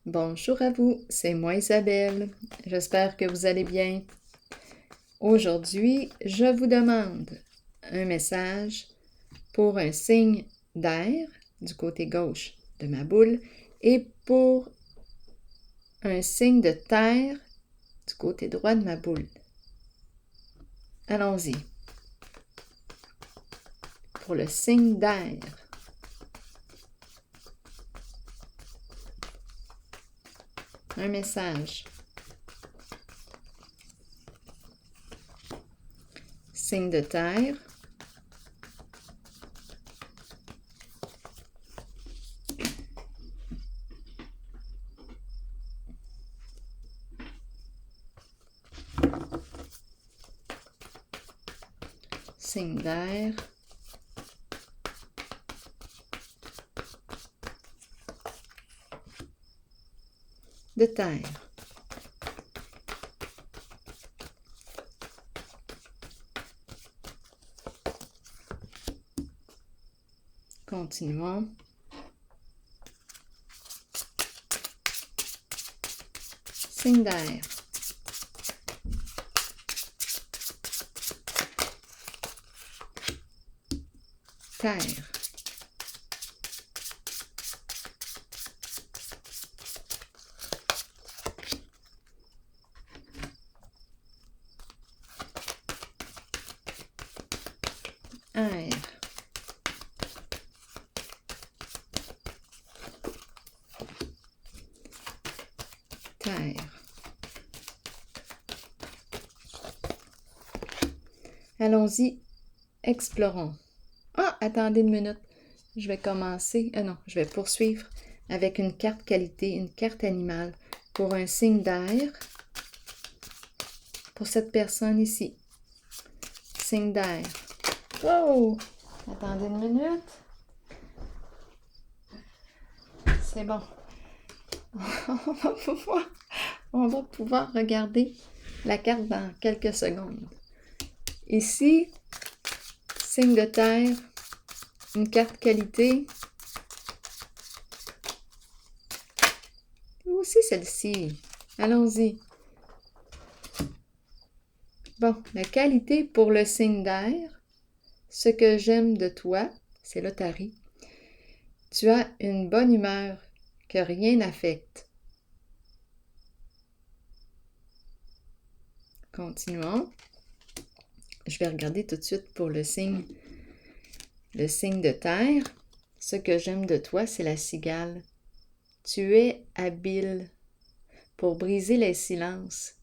Bonjour à vous, c'est moi Isabelle. J'espère que vous allez bien. Aujourd'hui, je vous demande un message pour un signe d'air du côté gauche de ma boule et pour un signe de terre du côté droit de ma boule. Allons-y. Pour le signe d'air. Un message. Signe de terre. Signe d'air. De terre. Continuons. Signe d'air. Terre. Air. Terre. Allons-y, explorons. Ah, attendez une minute. Je vais commencer, non, je vais poursuivre avec une carte qualité, une carte animale pour un signe d'air pour cette personne ici. Signe d'air. Oh! Attendez une minute. C'est bon. On va pouvoir regarder la carte dans quelques secondes. Ici, signe de terre, une carte qualité. Aussi celle-ci. Allons-y. Bon, la qualité pour le signe d'air. Ce que j'aime de toi, c'est l'Otari. Tu as une bonne humeur que rien n'affecte. Continuons. Je vais regarder tout de suite pour le signe de terre. Ce que j'aime de toi, c'est la cigale. Tu es habile pour briser les silences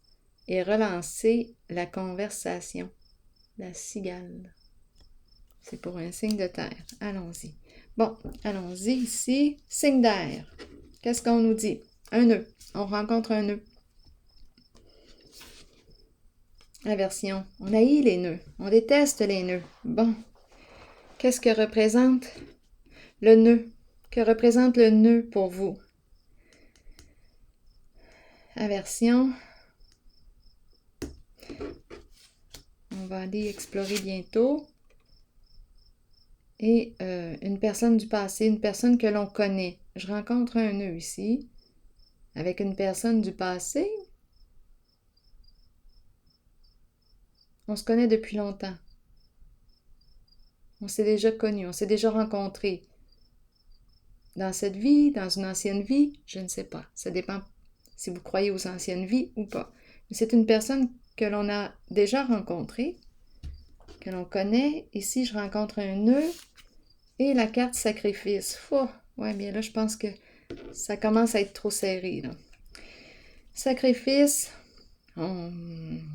et relancer la conversation. La cigale. C'est pour un signe de terre. Allons-y. Bon, allons-y ici. Signe d'air. Qu'est-ce qu'on nous dit? Un nœud. On rencontre un nœud. Aversion. On haït les nœuds. On déteste les nœuds. Bon. Qu'est-ce que représente le nœud? Que représente le nœud pour vous? Aversion. On va aller explorer bientôt. Et une personne du passé, une personne que l'on connaît. Je rencontre un nœud ici, avec une personne du passé. On se connaît depuis longtemps. On s'est déjà connus, on s'est déjà rencontrés. Dans cette vie, dans une ancienne vie, je ne sais pas. Ça dépend si vous croyez aux anciennes vies ou pas. Mais c'est une personne que l'on a déjà rencontrée, que l'on connaît. Ici, je rencontre un nœud et la carte sacrifice. Oh, ouais, bien là, je pense que ça commence à être trop serré, là. Sacrifice.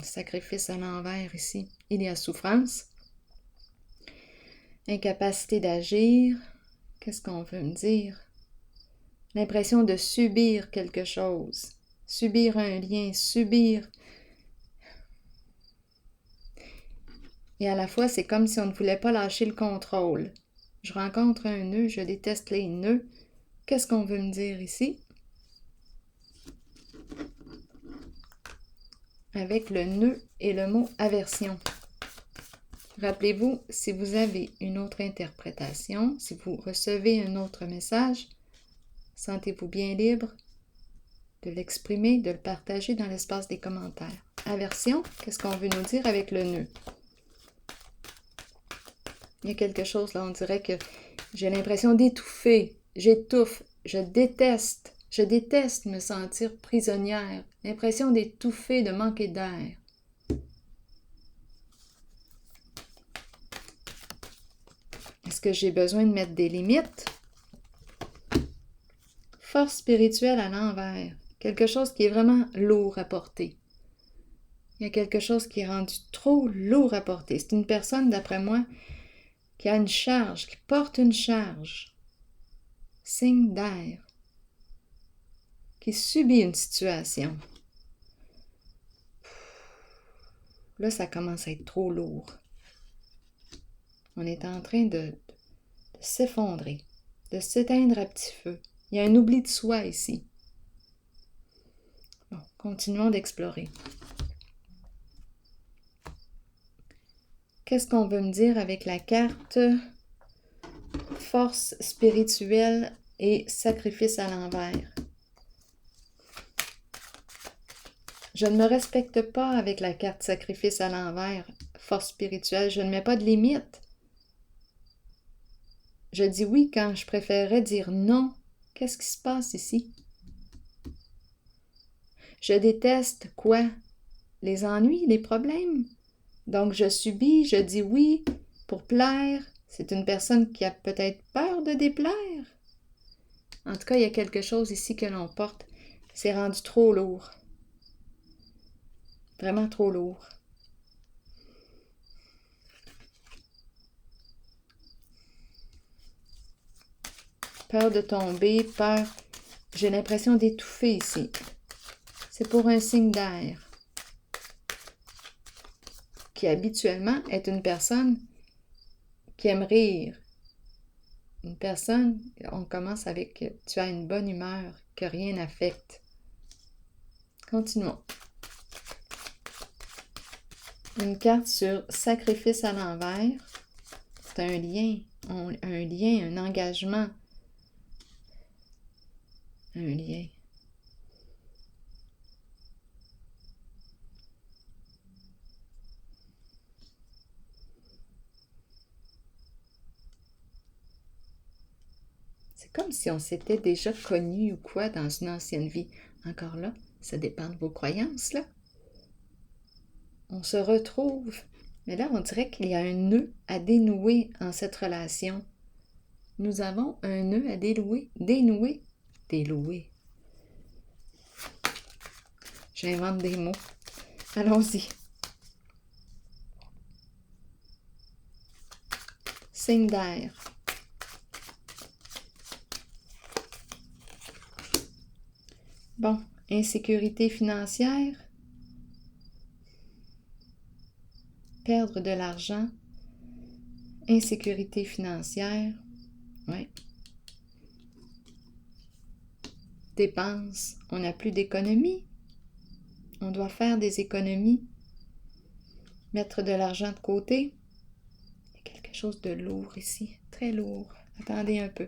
Sacrifice à l'envers ici. Il y a souffrance. Incapacité d'agir. Qu'est-ce qu'on veut me dire? L'impression de subir quelque chose. Subir un lien, subir. Et à la fois, c'est comme si on ne voulait pas lâcher le contrôle. Je rencontre un nœud, je déteste les nœuds. Qu'est-ce qu'on veut me dire ici? Avec le nœud et le mot aversion. Rappelez-vous, si vous avez une autre interprétation, si vous recevez un autre message, sentez-vous bien libre de l'exprimer, de le partager dans l'espace des commentaires. Aversion, qu'est-ce qu'on veut nous dire avec le nœud? Il y a quelque chose là, on dirait que j'ai l'impression d'étouffer, j'étouffe, je déteste me sentir prisonnière, l'impression d'étouffer, de manquer d'air. Est-ce que j'ai besoin de mettre des limites? Force spirituelle à l'envers, quelque chose qui est vraiment lourd à porter. Il y a quelque chose qui est rendu trop lourd à porter. C'est une personne, d'après moi, qui a une charge, qui porte une charge. Signe d'air. Qui subit une situation. Là, ça commence à être trop lourd. On est en train de s'effondrer, de s'éteindre à petit feu. Il y a un oubli de soi ici. Bon, continuons d'explorer. Qu'est-ce qu'on veut me dire avec la carte force spirituelle et sacrifice à l'envers? Je ne me respecte pas avec la carte sacrifice à l'envers, force spirituelle. Je ne mets pas de limite. Je dis oui quand je préférerais dire non. Qu'est-ce qui se passe ici? Je déteste quoi? Les ennuis, les problèmes? Donc je subis, je dis oui pour plaire. C'est une personne qui a peut-être peur de déplaire. En tout cas, il y a quelque chose ici que l'on porte. C'est rendu trop lourd. Vraiment trop lourd. Peur de tomber, peur. J'ai l'impression d'étouffer ici. C'est pour un signe d'air. Qui habituellement est une personne qui aime rire. Une personne, on commence avec « tu as une bonne humeur, que rien n'affecte ». Continuons. Une carte sur sacrifice à l'envers. C'est un lien, un engagement. Un lien. C'est comme si on s'était déjà connu ou quoi dans une ancienne vie. Encore là, ça dépend de vos croyances, là. On se retrouve. Mais là, on dirait qu'il y a un nœud à dénouer en cette relation. Nous avons un nœud à dénouer. Dénouer. J'invente des mots. Allons-y. Signe d'air. Bon, insécurité financière. Perdre de l'argent. Insécurité financière. Oui. Dépenses. On n'a plus d'économie. On doit faire des économies. Mettre de l'argent de côté. Il y a quelque chose de lourd ici. Très lourd. Attendez un peu.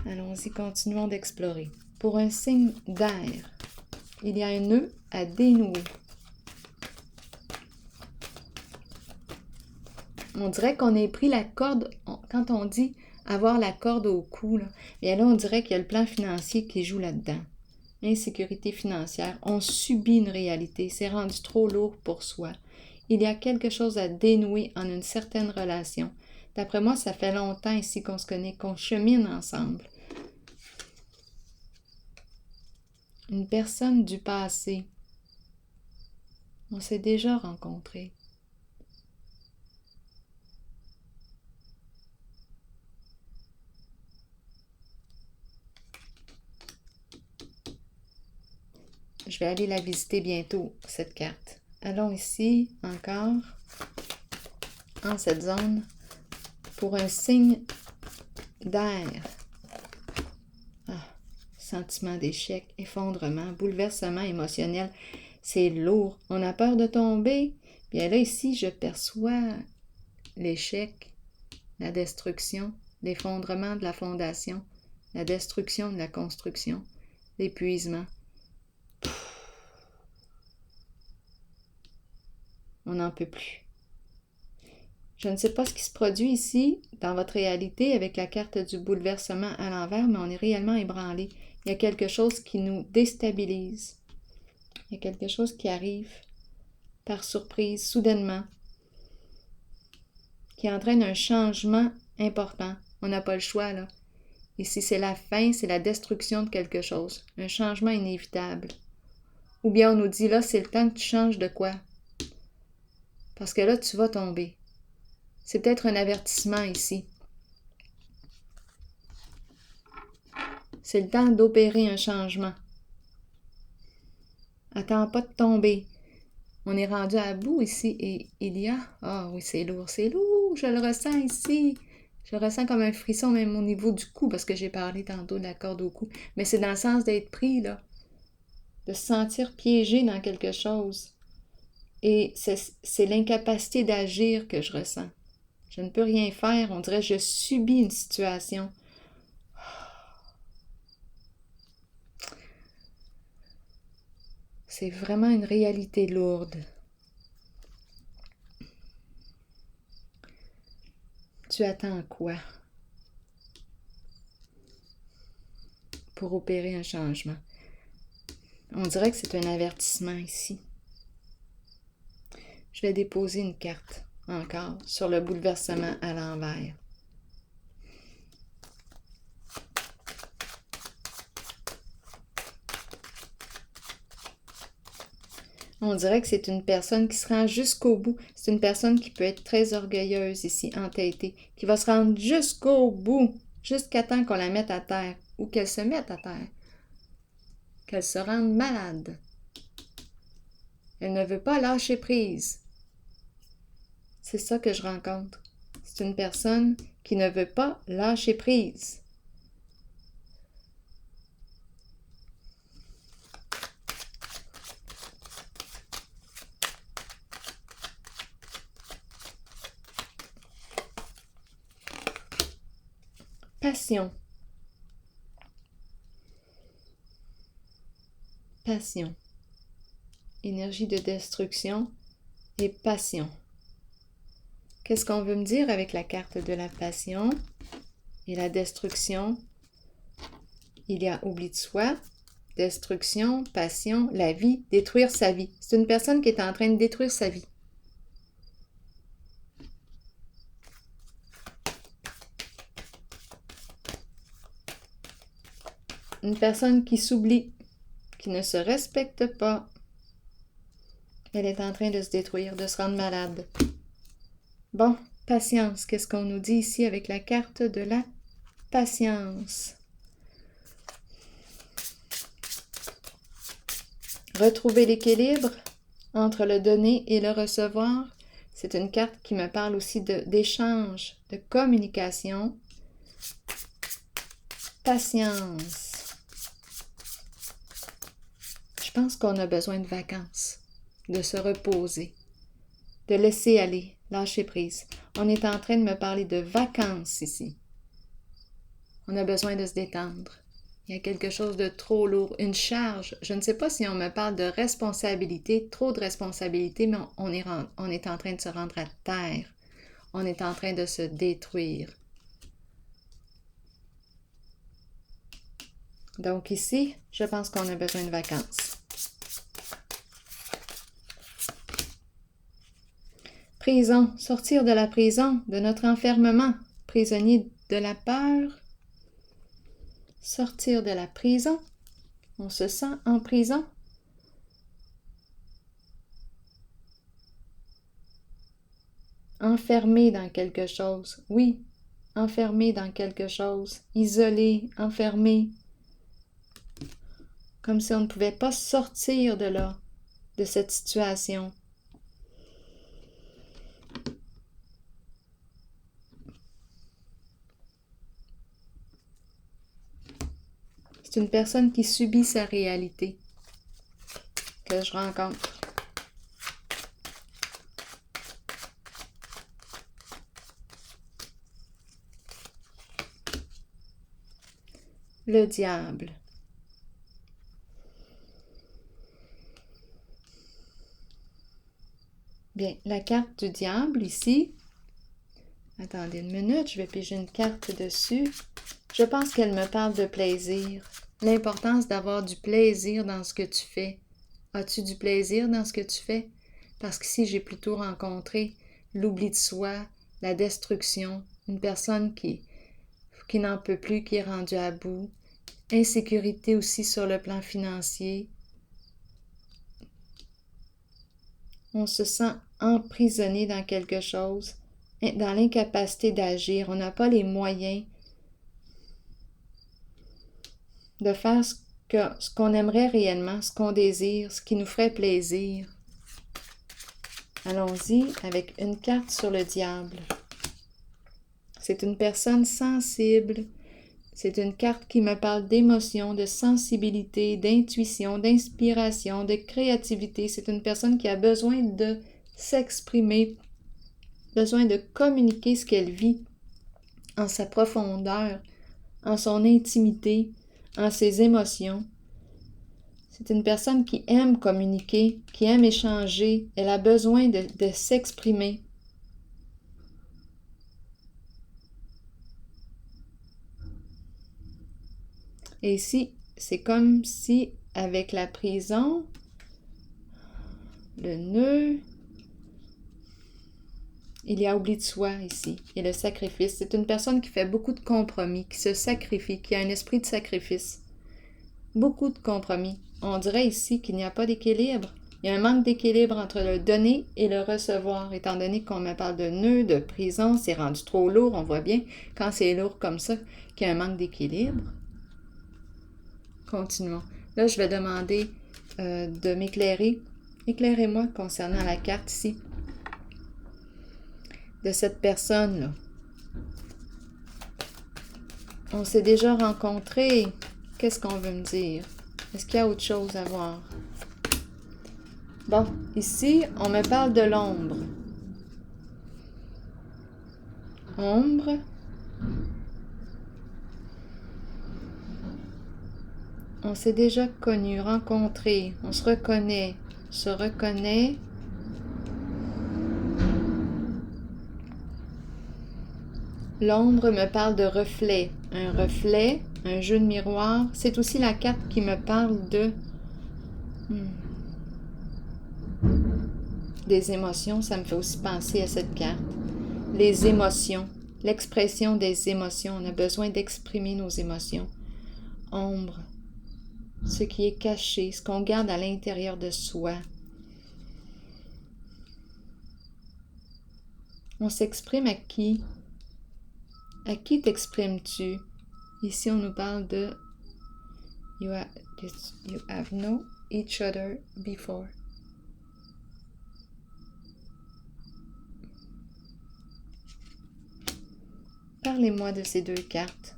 Allons-y, continuons d'explorer. Pour un signe d'air, il y a un nœud à dénouer. On dirait qu'on ait pris la corde, quand on dit avoir la corde au cou, là, bien là, on dirait qu'il y a le plan financier qui joue là-dedans. Insécurité financière, on subit une réalité, c'est rendu trop lourd pour soi. Il y a quelque chose à dénouer en une certaine relation. D'après moi, ça fait longtemps ici qu'on se connaît, qu'on chemine ensemble. Une personne du passé. On s'est déjà rencontrés. Je vais aller la visiter bientôt, cette carte. Allons ici, encore, en cette zone, pour un signe d'air. Sentiment d'échec, effondrement, bouleversement émotionnel. C'est lourd. On a peur de tomber. Bien là, ici, je perçois l'échec, la destruction, l'effondrement de la fondation. la destruction de la construction, l'épuisement. On n'en peut plus. Je ne sais pas ce qui se produit ici, dans votre réalité, avec la carte du bouleversement à l'envers, mais on est réellement ébranlé. Il y a quelque chose qui nous déstabilise. Il y a quelque chose qui arrive par surprise, soudainement, qui entraîne un changement important. On n'a pas le choix, là. Ici, c'est la fin, c'est la destruction de quelque chose. Un changement inévitable. Ou bien on nous dit, là, c'est le temps que tu changes de quoi? Parce que là, tu vas tomber. C'est peut-être un avertissement ici. C'est le temps d'opérer un changement. Attends pas de tomber. On est rendu à bout ici et il y a... Ah oui, c'est lourd, je le ressens ici. Je le ressens comme un frisson même au niveau du cou parce que j'ai parlé tantôt de la corde au cou. Mais c'est dans le sens d'être pris, là. De se sentir piégé dans quelque chose. Et c'est l'incapacité d'agir que je ressens. Je ne peux rien faire, on dirait que je subis une situation. C'est vraiment une réalité lourde. Tu attends quoi pour opérer un changement? On dirait que c'est un avertissement ici. Je vais déposer une carte encore sur le bouleversement à l'envers. On dirait que c'est une personne qui se rend jusqu'au bout. C'est une personne qui peut être très orgueilleuse ici, entêtée, qui va se rendre jusqu'au bout, jusqu'à temps qu'on la mette à terre ou qu'elle se mette à terre, qu'elle se rende malade. Elle ne veut pas lâcher prise. C'est ça que je rencontre. C'est une personne qui ne veut pas lâcher prise. Passion. Passion. Énergie de destruction et passion. Qu'est-ce qu'on veut me dire avec la carte de la passion et la destruction? Il y a oubli de soi, destruction, passion, la vie, détruire sa vie. C'est une personne qui est en train de détruire sa vie. Une personne qui s'oublie, qui ne se respecte pas. Elle est en train de se détruire, de se rendre malade. Bon, patience. Qu'est-ce qu'on nous dit ici avec la carte de la patience? Retrouver l'équilibre entre le donner et le recevoir. C'est une carte qui me parle aussi d'échange, de communication. Patience. Je pense qu'on a besoin de vacances, de se reposer, de laisser aller, lâcher prise. On est en train de me parler de vacances ici. On a besoin de se détendre. Il y a quelque chose de trop lourd, une charge. Je ne sais pas si on me parle de responsabilité, trop de responsabilité, mais on est en train de se rendre à terre. On est en train de se détruire. Donc ici, je pense qu'on a besoin de vacances. Prison, sortir de la prison, de notre enfermement, prisonnier de la peur. Sortir de la prison, on se sent en prison. Enfermé dans quelque chose, oui, enfermé dans quelque chose, isolé, enfermé, comme si on ne pouvait pas sortir de là, de cette situation. C'est une personne qui subit sa réalité que je rencontre. le diable. Bien, la carte du diable ici. Attendez une minute, je vais piger une carte dessus. Je pense qu'elle me parle de plaisir. L'importance d'avoir du plaisir dans ce que tu fais. As-tu du plaisir dans ce que tu fais? Parce qu'ici, j'ai plutôt rencontré l'oubli de soi, la destruction, une personne qui n'en peut plus, qui est rendue à bout, insécurité aussi sur le plan financier. On se sent emprisonné dans quelque chose, dans l'incapacité d'agir. On n'a pas les moyens de faire ce qu'on aimerait réellement, ce qu'on désire, ce qui nous ferait plaisir. Allons-y avec une carte sur le diable. C'est une personne sensible. C'est une carte qui me parle d'émotion, de sensibilité, d'intuition, d'inspiration, de créativité. C'est une personne qui a besoin de s'exprimer, besoin de communiquer ce qu'elle vit en sa profondeur, en son intimité, en ses émotions. C'est une personne qui aime communiquer, qui aime échanger. Elle a besoin de s'exprimer. Et ici, c'est comme si, avec la prison, le nœud, il y a oubli de soi ici, et le sacrifice. C'est une personne qui fait beaucoup de compromis, qui se sacrifie, qui a un esprit de sacrifice. Beaucoup de compromis. On dirait ici qu'il n'y a pas d'équilibre. Il y a un manque d'équilibre entre le donner et le recevoir. Étant donné qu'on me parle de nœud, de prison, c'est rendu trop lourd. On voit bien, quand c'est lourd comme ça, qu'il y a un manque d'équilibre. Continuons. Là, je vais demander de m'éclairer. Éclairez-moi concernant la carte ici de cette personne-là. On s'est déjà rencontrés. Qu'est-ce qu'on veut me dire? Est-ce qu'il y a autre chose à voir? Bon, ici, on me parle de l'ombre. Ombre. On s'est déjà connus, rencontrés. On se reconnaît. Se reconnaît. L'ombre me parle de reflet. Un reflet, un jeu de miroir. C'est aussi la carte qui me parle de... Des émotions, ça me fait aussi penser à cette carte. Les émotions, l'expression des émotions. On a besoin d'exprimer nos émotions. Ombre, ce qui est caché, ce qu'on garde à l'intérieur de soi. On s'exprime à qui? À qui t'exprimes-tu? Ici, on nous parle de you have known each other before. Parlez-moi de ces deux cartes.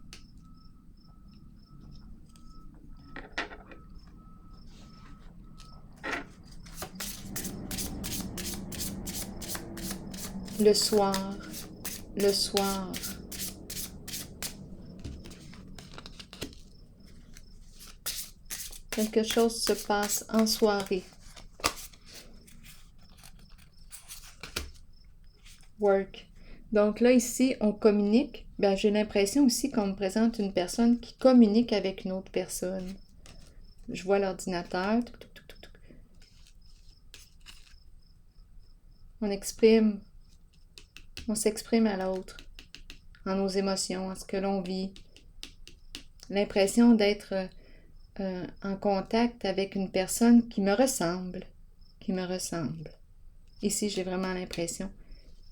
Le soir, le soir. Quelque chose se passe en soirée. Work. Donc là, ici, on communique. Ben, j'ai l'impression aussi qu'on me présente une personne qui communique avec une autre personne. Je vois l'ordinateur. On s'exprime à l'autre, en nos émotions, en ce que l'on vit. L'impression d'être en contact avec une personne qui me ressemble. Ici, j'ai vraiment l'impression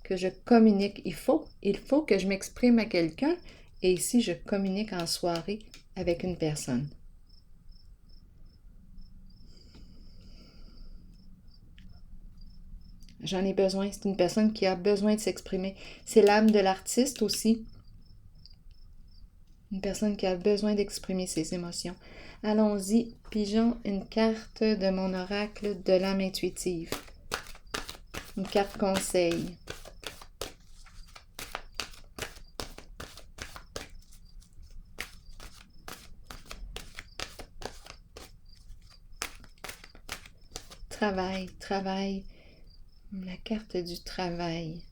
que je communique. Il faut que je m'exprime à quelqu'un. Et ici, je communique en soirée avec une personne. J'en ai besoin. C'est une personne qui a besoin de s'exprimer. C'est l'âme de l'artiste aussi. Une personne qui a besoin d'exprimer ses émotions. Allons-y, pigeons une carte de mon oracle de l'âme intuitive. Une carte conseil. travail, travail, la carte du travail.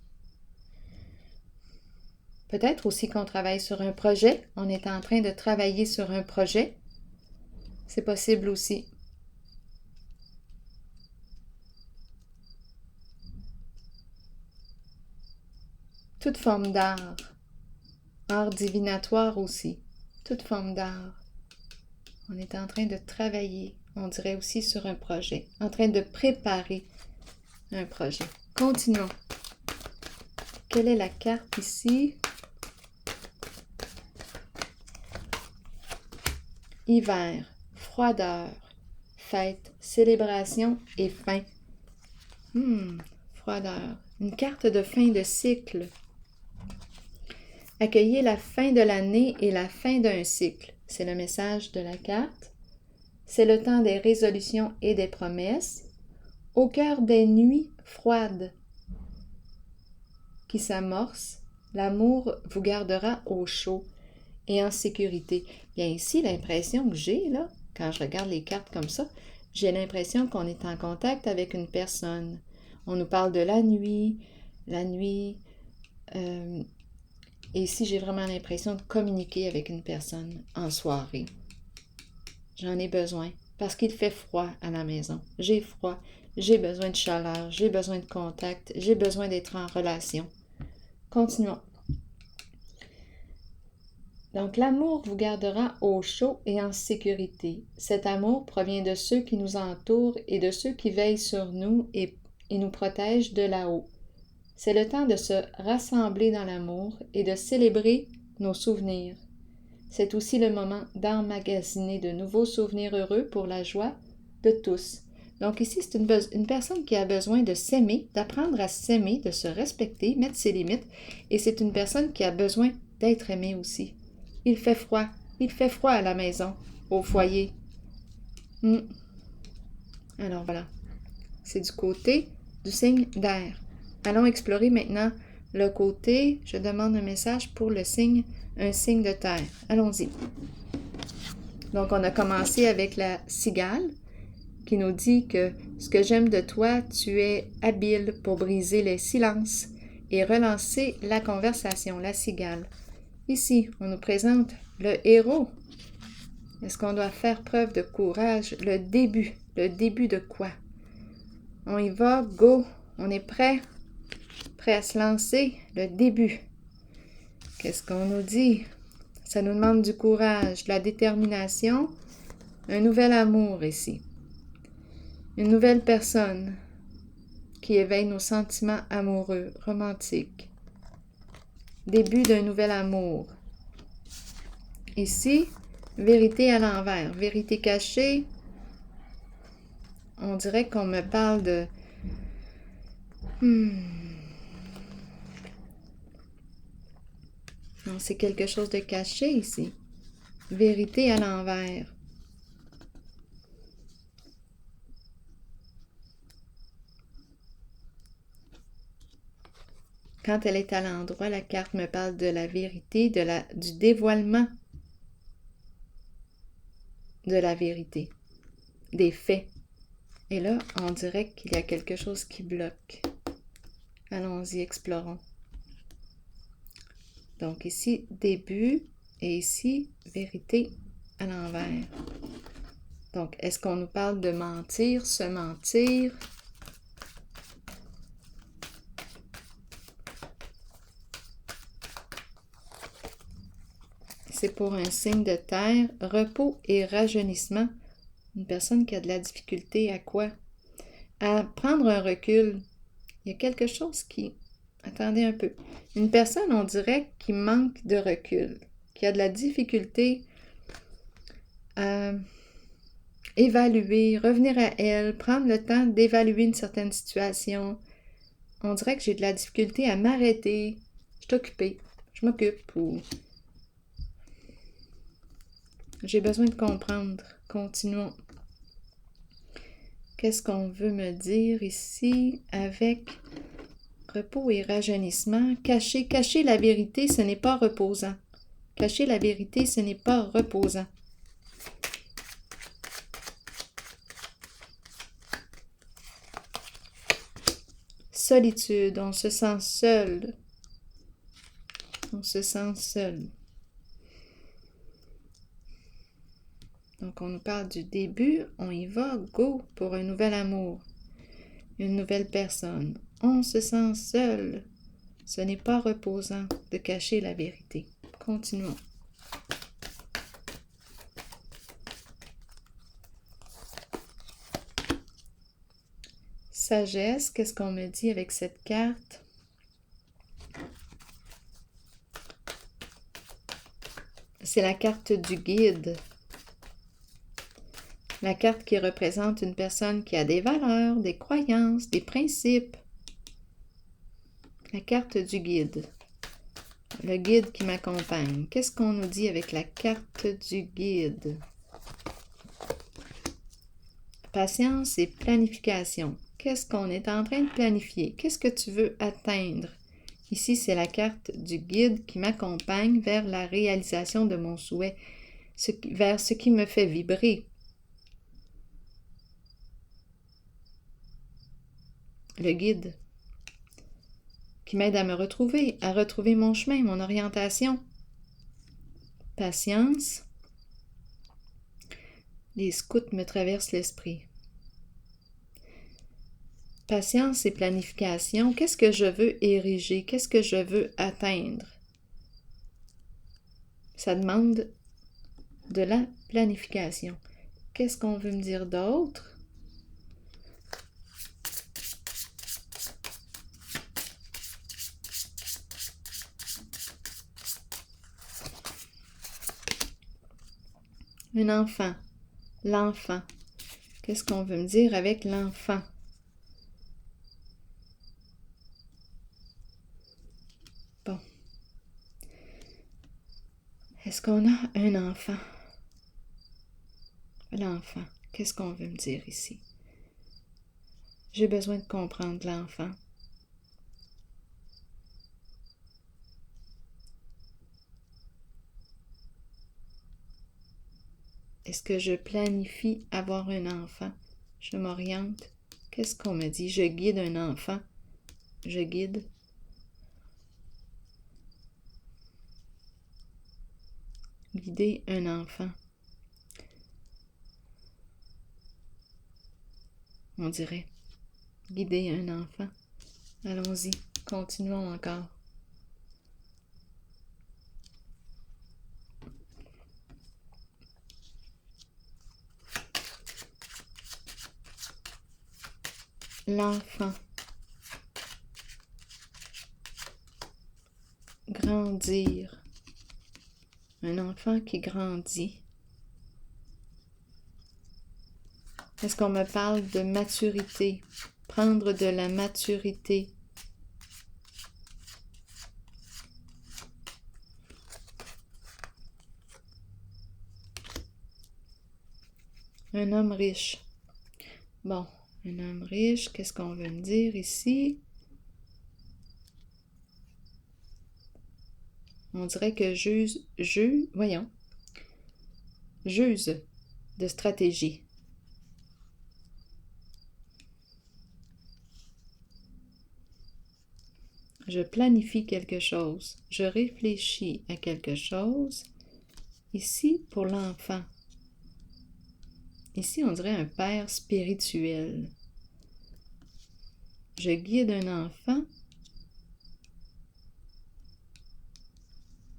Peut-être aussi qu'on travaille sur un projet, on est en train de travailler sur un projet. C'est possible aussi. Toute forme d'art, art divinatoire aussi, toute forme d'art. On est en train de travailler, on dirait aussi sur un projet, en train de préparer un projet. Continuons. Quelle est la carte ici? Hiver, froideur, fête, célébration et fin. Froideur. Une carte de fin de cycle. Accueillez la fin de l'année et la fin d'un cycle. C'est le message de la carte. C'est le temps des résolutions et des promesses. Au cœur des nuits froides qui s'amorcent, l'amour vous gardera au chaud et en sécurité. Bien ici, l'impression que j'ai, là, quand je regarde les cartes comme ça, j'ai l'impression qu'on est en contact avec une personne. On nous parle de la nuit, et ici, j'ai vraiment l'impression de communiquer avec une personne en soirée. J'en ai besoin parce qu'il fait froid à la maison. J'ai froid, j'ai besoin de chaleur, j'ai besoin de contact, j'ai besoin d'être en relation. Continuons. Donc, l'amour vous gardera au chaud et en sécurité. Cet amour provient de ceux qui nous entourent et de ceux qui veillent sur nous et nous protègent de là-haut. C'est le temps de se rassembler dans l'amour et de célébrer nos souvenirs. C'est aussi le moment d'emmagasiner de nouveaux souvenirs heureux pour la joie de tous. Donc ici, c'est une personne qui a besoin de s'aimer, d'apprendre à s'aimer, de se respecter, mettre ses limites. Et c'est une personne qui a besoin d'être aimée aussi. Il fait froid à la maison, au foyer. Alors voilà, c'est du côté du signe d'air. Allons explorer maintenant le côté, je demande un message pour un signe de terre. Allons-y. Donc, on a commencé avec la cigale qui nous dit que ce que j'aime de toi, tu es habile pour briser les silences et relancer la conversation, la cigale. Ici, on nous présente le héros. Est-ce qu'on doit faire preuve de courage? Le début de quoi? On y va, go, on est prêt à se lancer, le début. Qu'est-ce qu'on nous dit? Ça nous demande du courage, de la détermination, un nouvel amour ici. Une nouvelle personne qui éveille nos sentiments amoureux, romantiques. Début d'un nouvel amour. Ici, vérité à l'envers, vérité cachée. On dirait qu'on me parle de... Non, c'est quelque chose de caché ici. Vérité à l'envers. Quand elle est à l'endroit, la carte me parle de la vérité, du dévoilement de la vérité, des faits. Et là, on dirait qu'il y a quelque chose qui bloque. Allons-y, explorons. Donc ici, début, et ici, vérité à l'envers. Donc, est-ce qu'on nous parle de mentir, se mentir? C'est pour un signe de terre, repos et rajeunissement. Une personne qui a de la difficulté à quoi? À prendre un recul. Il y a quelque chose qui... Attendez un peu. Une personne, on dirait, qui manque de recul, qui a de la difficulté à évaluer, revenir à elle, prendre le temps d'évaluer une certaine situation. On dirait que j'ai de la difficulté à m'arrêter. Je suis occupée. Je m'occupe ou... J'ai besoin de comprendre. Continuons. Qu'est-ce qu'on veut me dire ici avec repos et rajeunissement? Cacher la vérité, ce n'est pas reposant. Cacher la vérité, ce n'est pas reposant. solitude, on se sent seul. On se sent seul. Donc, on nous parle du début, on y va, go, pour un nouvel amour, une nouvelle personne. On se sent seul. Ce n'est pas reposant de cacher la vérité. Continuons. Sagesse, qu'est-ce qu'on me dit avec cette carte? C'est la carte du guide. La carte qui représente une personne qui a des valeurs, des croyances, des principes. La carte du guide. Le guide qui m'accompagne. Qu'est-ce qu'on nous dit avec la carte du guide? Patience et planification. Qu'est-ce qu'on est en train de planifier? Qu'est-ce que tu veux atteindre? Ici, c'est la carte du guide qui m'accompagne vers la réalisation de mon souhait, vers ce qui me fait vibrer. Le guide qui m'aide à me retrouver, à retrouver mon chemin, mon orientation. Patience. Les scouts me traversent l'esprit. Patience et planification. Qu'est-ce que je veux ériger? Qu'est-ce que je veux atteindre? Ça demande de la planification. Qu'est-ce qu'on veut me dire d'autre? Un enfant. L'enfant. Qu'est-ce qu'on veut me dire avec l'enfant? Bon. Est-ce qu'on a un enfant? L'enfant. Qu'est-ce qu'on veut me dire ici? J'ai besoin de comprendre l'enfant. Est-ce que je planifie avoir un enfant? Je m'oriente. Qu'est-ce qu'on me dit? Je guide un enfant. Je guide. Guider un enfant. On dirait. Guider un enfant. Allons-y. Continuons encore. L'enfant. Grandir. Un enfant qui grandit. Est-ce qu'on me parle de maturité? Prendre de la maturité. Un homme riche. Bon, un homme riche, qu'est-ce qu'on veut me dire ici? On dirait que j'use de stratégie. Je planifie quelque chose. Je réfléchis à quelque chose. Ici, pour l'enfant. Ici, on dirait un père spirituel. Je guide un enfant.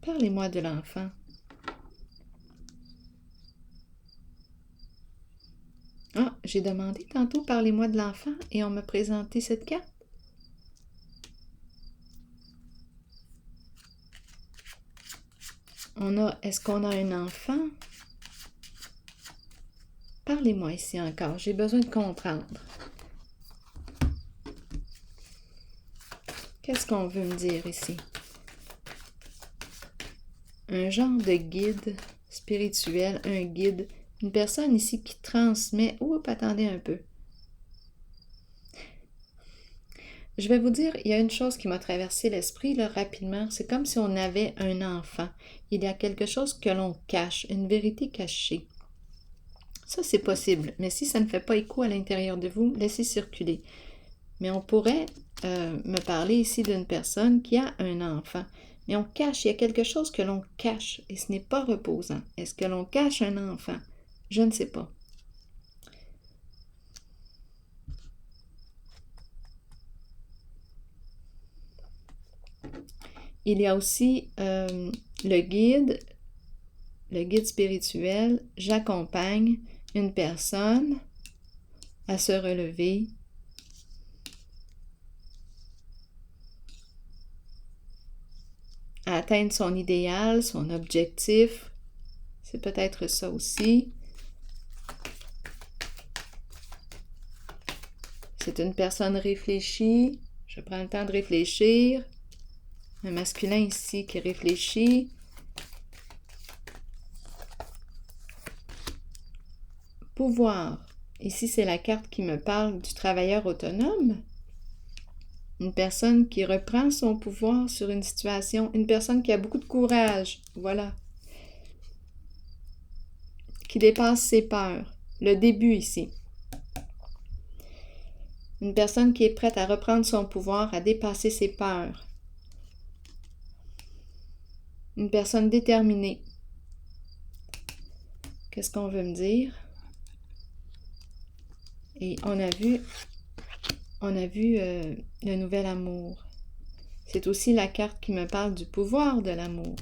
Parlez-moi de l'enfant. Ah, j'ai demandé tantôt, parlez-moi de l'enfant, et on m'a présenté cette carte. Est-ce qu'on a un enfant? Parlez-moi ici encore, j'ai besoin de comprendre. Qu'est-ce qu'on veut me dire ici? Un genre de guide spirituel, un guide, une personne ici qui transmet... Oups, attendez un peu. Je vais vous dire, il y a une chose qui m'a traversé l'esprit là, rapidement. C'est comme si on avait un enfant. Il y a quelque chose que l'on cache, une vérité cachée. Ça, c'est possible, mais si ça ne fait pas écho à l'intérieur de vous, laissez circuler. Mais on pourrait me parler ici d'une personne qui a un enfant. Mais on cache, il y a quelque chose que l'on cache et ce n'est pas reposant. Est-ce que l'on cache un enfant? Je ne sais pas. Il y a aussi le guide spirituel. J'accompagne une personne à se relever, à atteindre son idéal, son objectif. C'est peut-être ça aussi. C'est une personne réfléchie. Je prends le temps de réfléchir. Un masculin ici qui réfléchit. Pouvoir. Ici, c'est la carte qui me parle du travailleur autonome. Une personne qui reprend son pouvoir sur une situation. Une personne qui a beaucoup de courage. Voilà. Qui dépasse ses peurs. Le début ici. Une personne qui est prête à reprendre son pouvoir, à dépasser ses peurs. Une personne déterminée. Qu'est-ce qu'on veut me dire? Et on a vu le nouvel amour. C'est aussi la carte qui me parle du pouvoir de l'amour.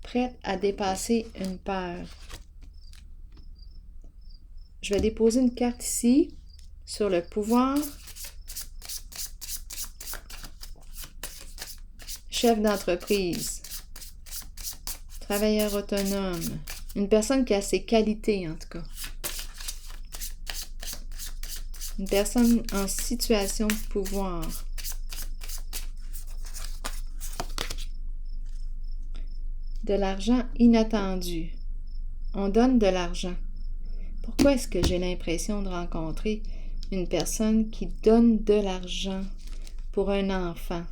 Prête à dépasser une peur. Je vais déposer une carte ici sur le pouvoir. Chef d'entreprise. Travailleur autonome. Une personne qui a ses qualités, en tout cas. Une personne en situation de pouvoir. De l'argent inattendu. On donne de l'argent. Pourquoi est-ce que j'ai l'impression de rencontrer une personne qui donne de l'argent pour un enfant?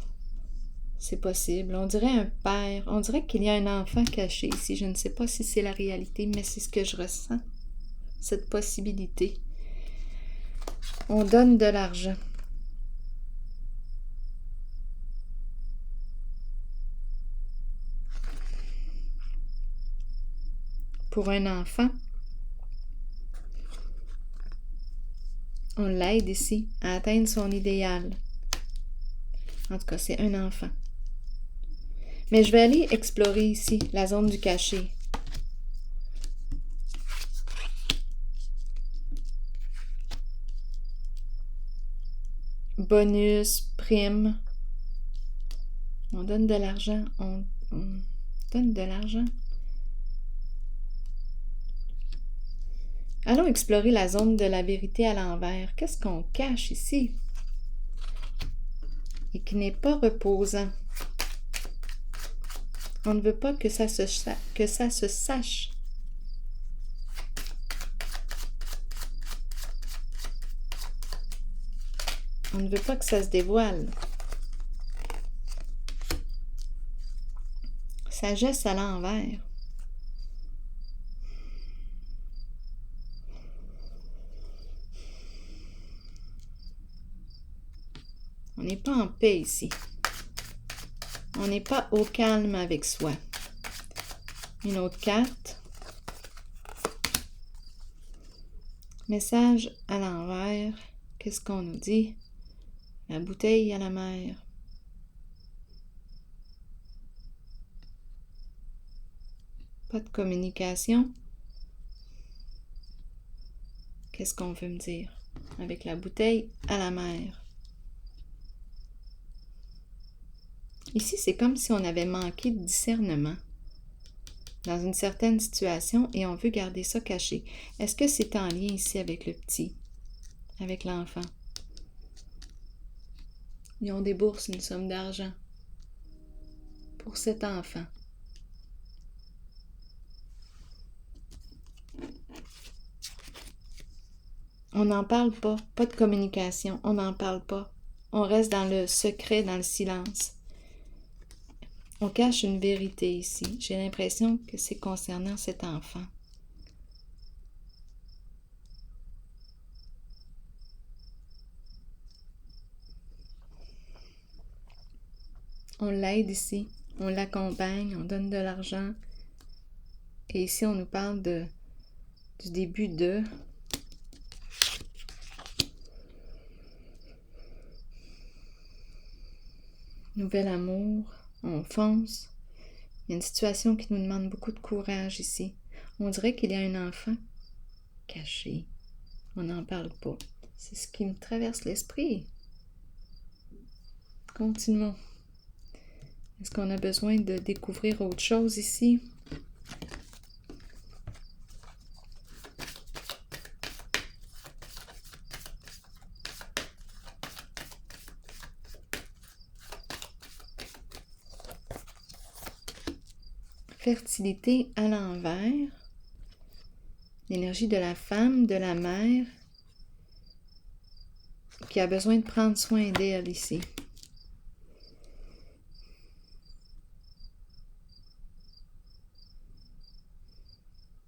C'est possible. On dirait un père. On dirait qu'il y a un enfant caché ici. Je ne sais pas si c'est la réalité, mais c'est ce que je ressens. Cette possibilité. On donne de l'argent. Pour un enfant. On l'aide ici à atteindre son idéal. En tout cas, c'est un enfant. Mais je vais aller explorer ici la zone du cachet. Bonus, prime. On donne de l'argent. On donne de l'argent. Allons explorer la zone de la vérité à l'envers. Qu'est-ce qu'on cache ici? Et qui n'est pas reposant. On ne veut pas que ça se sache. On ne veut pas que ça se dévoile. Sagesse à l'envers. On n'est pas en paix ici. On n'est pas au calme avec soi. Une autre carte. Message à l'envers. Qu'est-ce qu'on nous dit? La bouteille à la mer. Pas de communication. Qu'est-ce qu'on veut me dire? Avec la bouteille à la mer. Ici, c'est comme si on avait manqué de discernement dans une certaine situation et on veut garder ça caché. Est-ce que c'est en lien ici avec le petit, avec l'enfant? Et on débourse une somme d'argent pour cet enfant. On n'en parle pas, pas de communication, on n'en parle pas. On reste dans le secret, dans le silence. On cache une vérité ici. J'ai l'impression que c'est concernant cet enfant. On l'aide ici, on l'accompagne, on donne de l'argent. Et ici, on nous parle du début de... Nouvel amour, on fonce. Il y a une situation qui nous demande beaucoup de courage ici. On dirait qu'il y a un enfant caché. On n'en parle pas. C'est ce qui me traverse l'esprit. Continuons. Est-ce qu'on a besoin de découvrir autre chose ici? Fertilité à l'envers. L'énergie de la femme, de la mère, qui a besoin de prendre soin d'elle ici.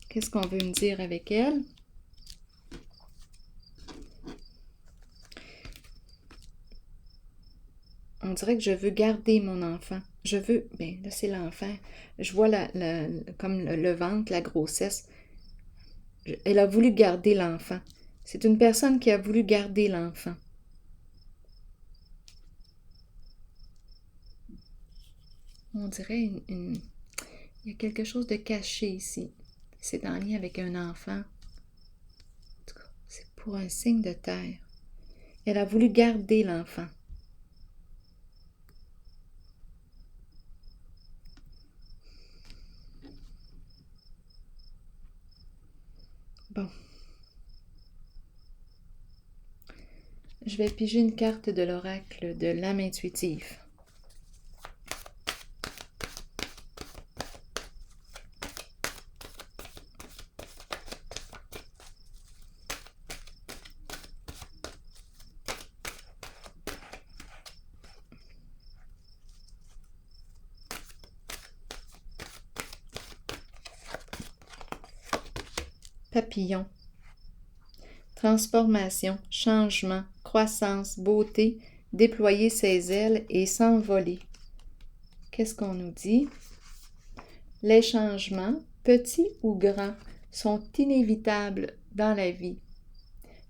Qu'est-ce qu'on veut me dire avec elle? On dirait que je veux garder mon enfant. Je veux... Bien, là, c'est l'enfant. Je vois comme le ventre, la grossesse. Elle a voulu garder l'enfant. C'est une personne qui a voulu garder l'enfant. On dirait il y a quelque chose de caché ici. C'est en lien avec un enfant. En tout cas, c'est pour un signe de terre. Elle a voulu garder l'enfant. Bon. Je vais piger une carte de l'oracle de l'âme intuitive. Papillon. Transformation, changement, croissance, beauté, déployer ses ailes et s'envoler. Qu'est-ce qu'on nous dit? Les changements, petits ou grands, sont inévitables dans la vie.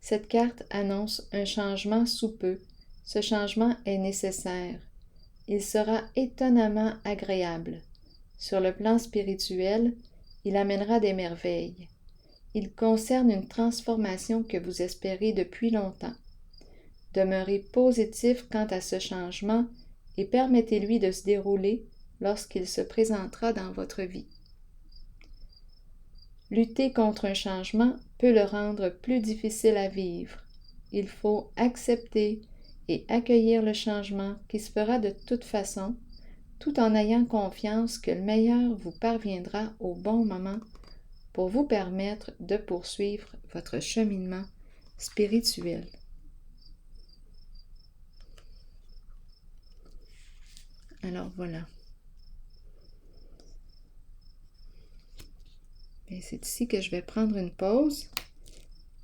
Cette carte annonce un changement sous peu. Ce changement est nécessaire. Il sera étonnamment agréable. Sur le plan spirituel, il amènera des merveilles. Il concerne une transformation que vous espérez depuis longtemps. Demeurez positif quant à ce changement et permettez-lui de se dérouler lorsqu'il se présentera dans votre vie. Lutter contre un changement peut le rendre plus difficile à vivre. Il faut accepter et accueillir le changement qui se fera de toute façon, tout en ayant confiance que le meilleur vous parviendra au bon moment pour vous permettre de poursuivre votre cheminement spirituel. Alors voilà. Et c'est ici que je vais prendre une pause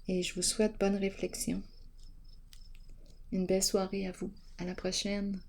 et je vous souhaite bonne réflexion. Une belle soirée à vous. À la prochaine.